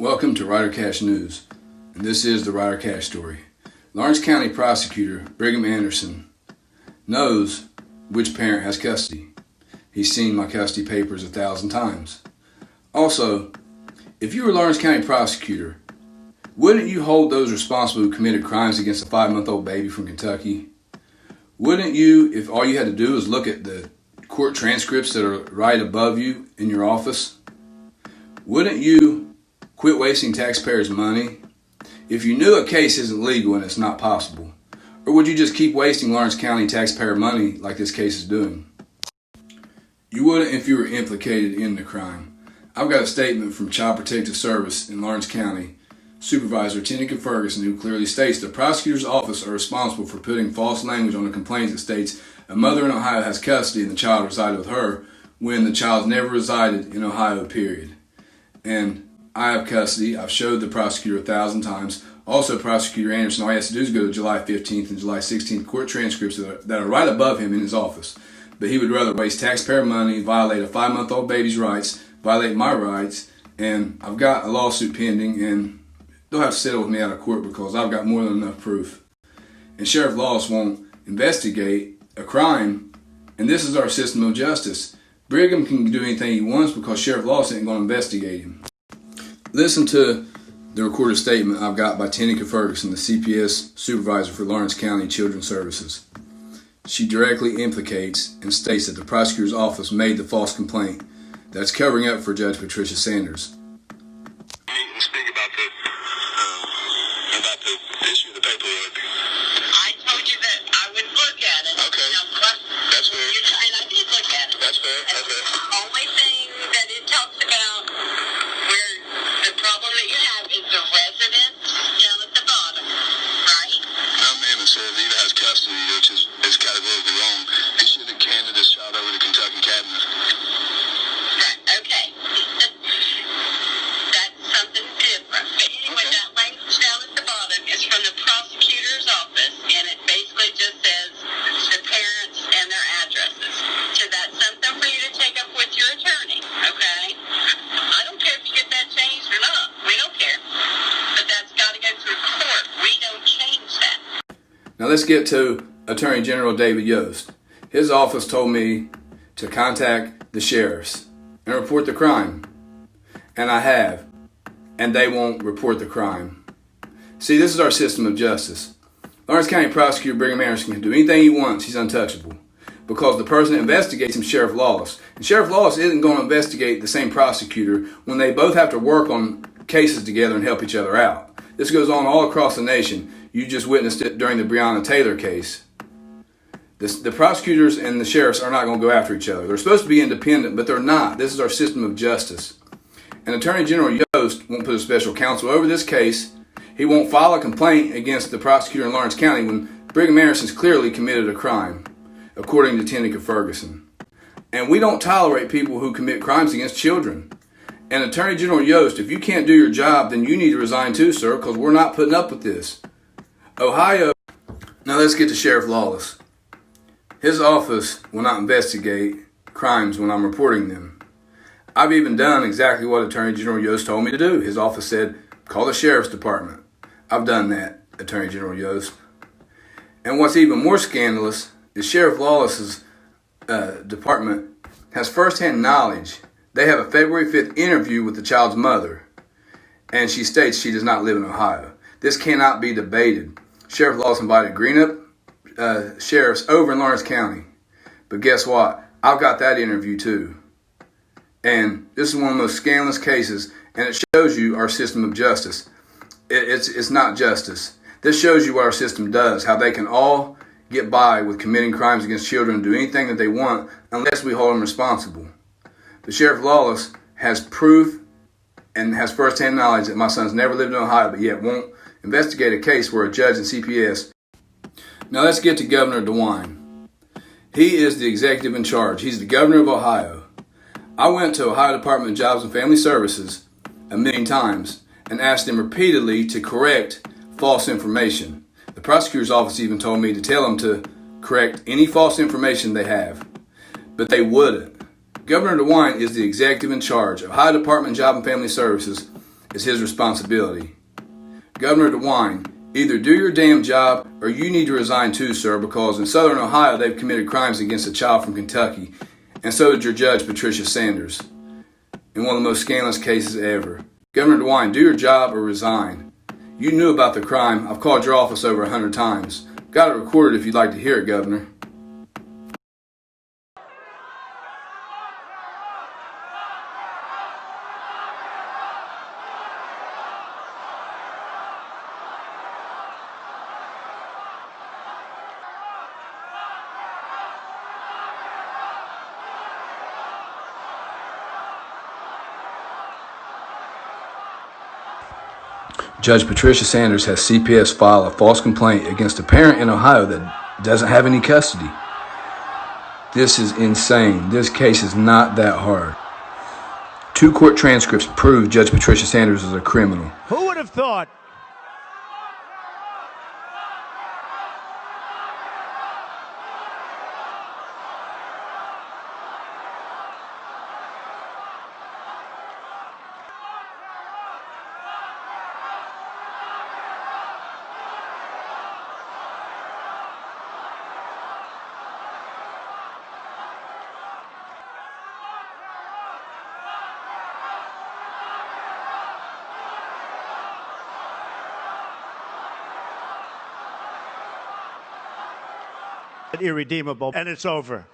Welcome to Ryder Cash News, and this is the Ryder Cash story. Lawrence County Prosecutor Brigham Anderson knows which parent has custody. He's seen my custody papers 1,000 times. Also, if you were Lawrence County Prosecutor, wouldn't you hold those responsible who committed crimes against a 5-month-old baby from Kentucky? Wouldn't you, if all you had to do was look at the court transcripts that are right above you in your office? Wouldn't you quit wasting taxpayers' money if you knew a case isn't legal and it's not possible? Or would you just keep wasting Lawrence County taxpayer money like this case is doing? You wouldn't if you were implicated in the crime. I've got a statement from Child Protective Service in Lawrence County Supervisor Tenica Ferguson, who clearly states the prosecutor's office are responsible for putting false language on a complaint that states a mother in Ohio has custody and the child resided with her when the child never resided in Ohio, period. And I have custody. I've showed the prosecutor 1,000 times. Also, Prosecutor Anderson, all he has to do is go to July 15th and July 16th court transcripts that are right above him in his office. But he would rather waste taxpayer money, violate a 5-month-old baby's rights, violate my rights, and I've got a lawsuit pending, and they'll have to settle with me out of court because I've got more than enough proof. And Sheriff Lawless won't investigate a crime, and this is our system of justice. Brigham can do anything he wants because Sheriff Lawless ain't going to investigate him. Listen to the recorded statement I've got by Tenica Ferguson, the CPS supervisor for Lawrence County Children's Services. She directly implicates and states that the prosecutor's office made the false complaint that's covering up for Judge Patricia Sanders. Meet and speak about the issue of the paperwork. I told you that I would look at it. Okay. Now, That's fair. and I did look at it. That's fair. And Okay. the only thing that it talks about where the problem that you have is the residence down at the bottom, right? No, ma'am, it says Eva has custody, which is categorically wrong. He should have handed this child over to Kentucky Cabinet. Right, okay. That's something different. But anyway, Okay. that language down at the bottom is from the prosecutor's office, and it basically just says the parents and their addresses. So that's something for you to take up with your attorney, okay? I don't care if you get that changed or not. We don't care. But that's got to go through court. We don't change that. Now let's get to Attorney General David Yost. His office told me to contact the sheriffs and report the crime. And I have. And they won't report the crime. See, this is our system of justice. Lawrence County Prosecutor Brigham Anderson can do anything he wants. He's untouchable. Because the person that investigates him is Sheriff Lawless. And Sheriff Lawless isn't going to investigate the same prosecutor when they both have to work on cases together and help each other out. This goes on all across the nation. You just witnessed it during the Breonna Taylor case. The prosecutors and the sheriffs are not going to go after each other. They're supposed to be independent, but they're not. This is our system of justice. And Attorney General Yost won't put a special counsel over this case. He won't file a complaint against the prosecutor in Lawrence County when Brigham Anderson's clearly committed a crime, according to Tenica Ferguson. And we don't tolerate people who commit crimes against children. And Attorney General Yost, if you can't do your job, then you need to resign too, sir, because we're not putting up with this. Ohio. Now let's get to Sheriff Lawless. His office will not investigate crimes when I'm reporting them. I've even done exactly what Attorney General Yost told me to do. His office said, call the Sheriff's Department. I've done that, Attorney General Yost. And what's even more scandalous is Sheriff Lawless's department has firsthand knowledge. They have a February 5th interview with the child's mother, and she states she does not live in Ohio. This cannot be debated. Sheriff Lawless invited Greenup sheriffs over in Lawrence County. But guess what? I've got that interview too. And this is one of the most scandalous cases, and it shows you our system of justice. It's not justice. This shows you what our system does, how they can all get by with committing crimes against children and do anything that they want unless we hold them responsible. The Sheriff Lawless has proof and has firsthand knowledge that my son's never lived in Ohio, but yet won't investigate a case where a judge and CPS. Now let's get to Governor DeWine. He is the executive in charge. He's the governor of Ohio. I went to Ohio Department of Jobs and Family Services 1,000,000 times and asked them repeatedly to correct false information. The prosecutor's office even told me to tell them to correct any false information they have, but they wouldn't. Governor DeWine is the executive in charge of Ohio Department of Job and Family Services, is his responsibility. Governor DeWine, either do your damn job or you need to resign too, sir, because in Southern Ohio they've committed crimes against a child from Kentucky, and so did your judge, Patricia Sanders, in one of the most scandalous cases ever. Governor DeWine, do your job or resign. You knew about the crime. I've called your office over 100 times. Got it recorded if you'd like to hear it, Governor. Judge Patricia Sanders has CPS file a false complaint against a parent in Ohio that doesn't have any custody. This is insane. This case is not that hard. 2 court transcripts prove Judge Patricia Sanders is a criminal. Who would have thought? Irredeemable, and it's over.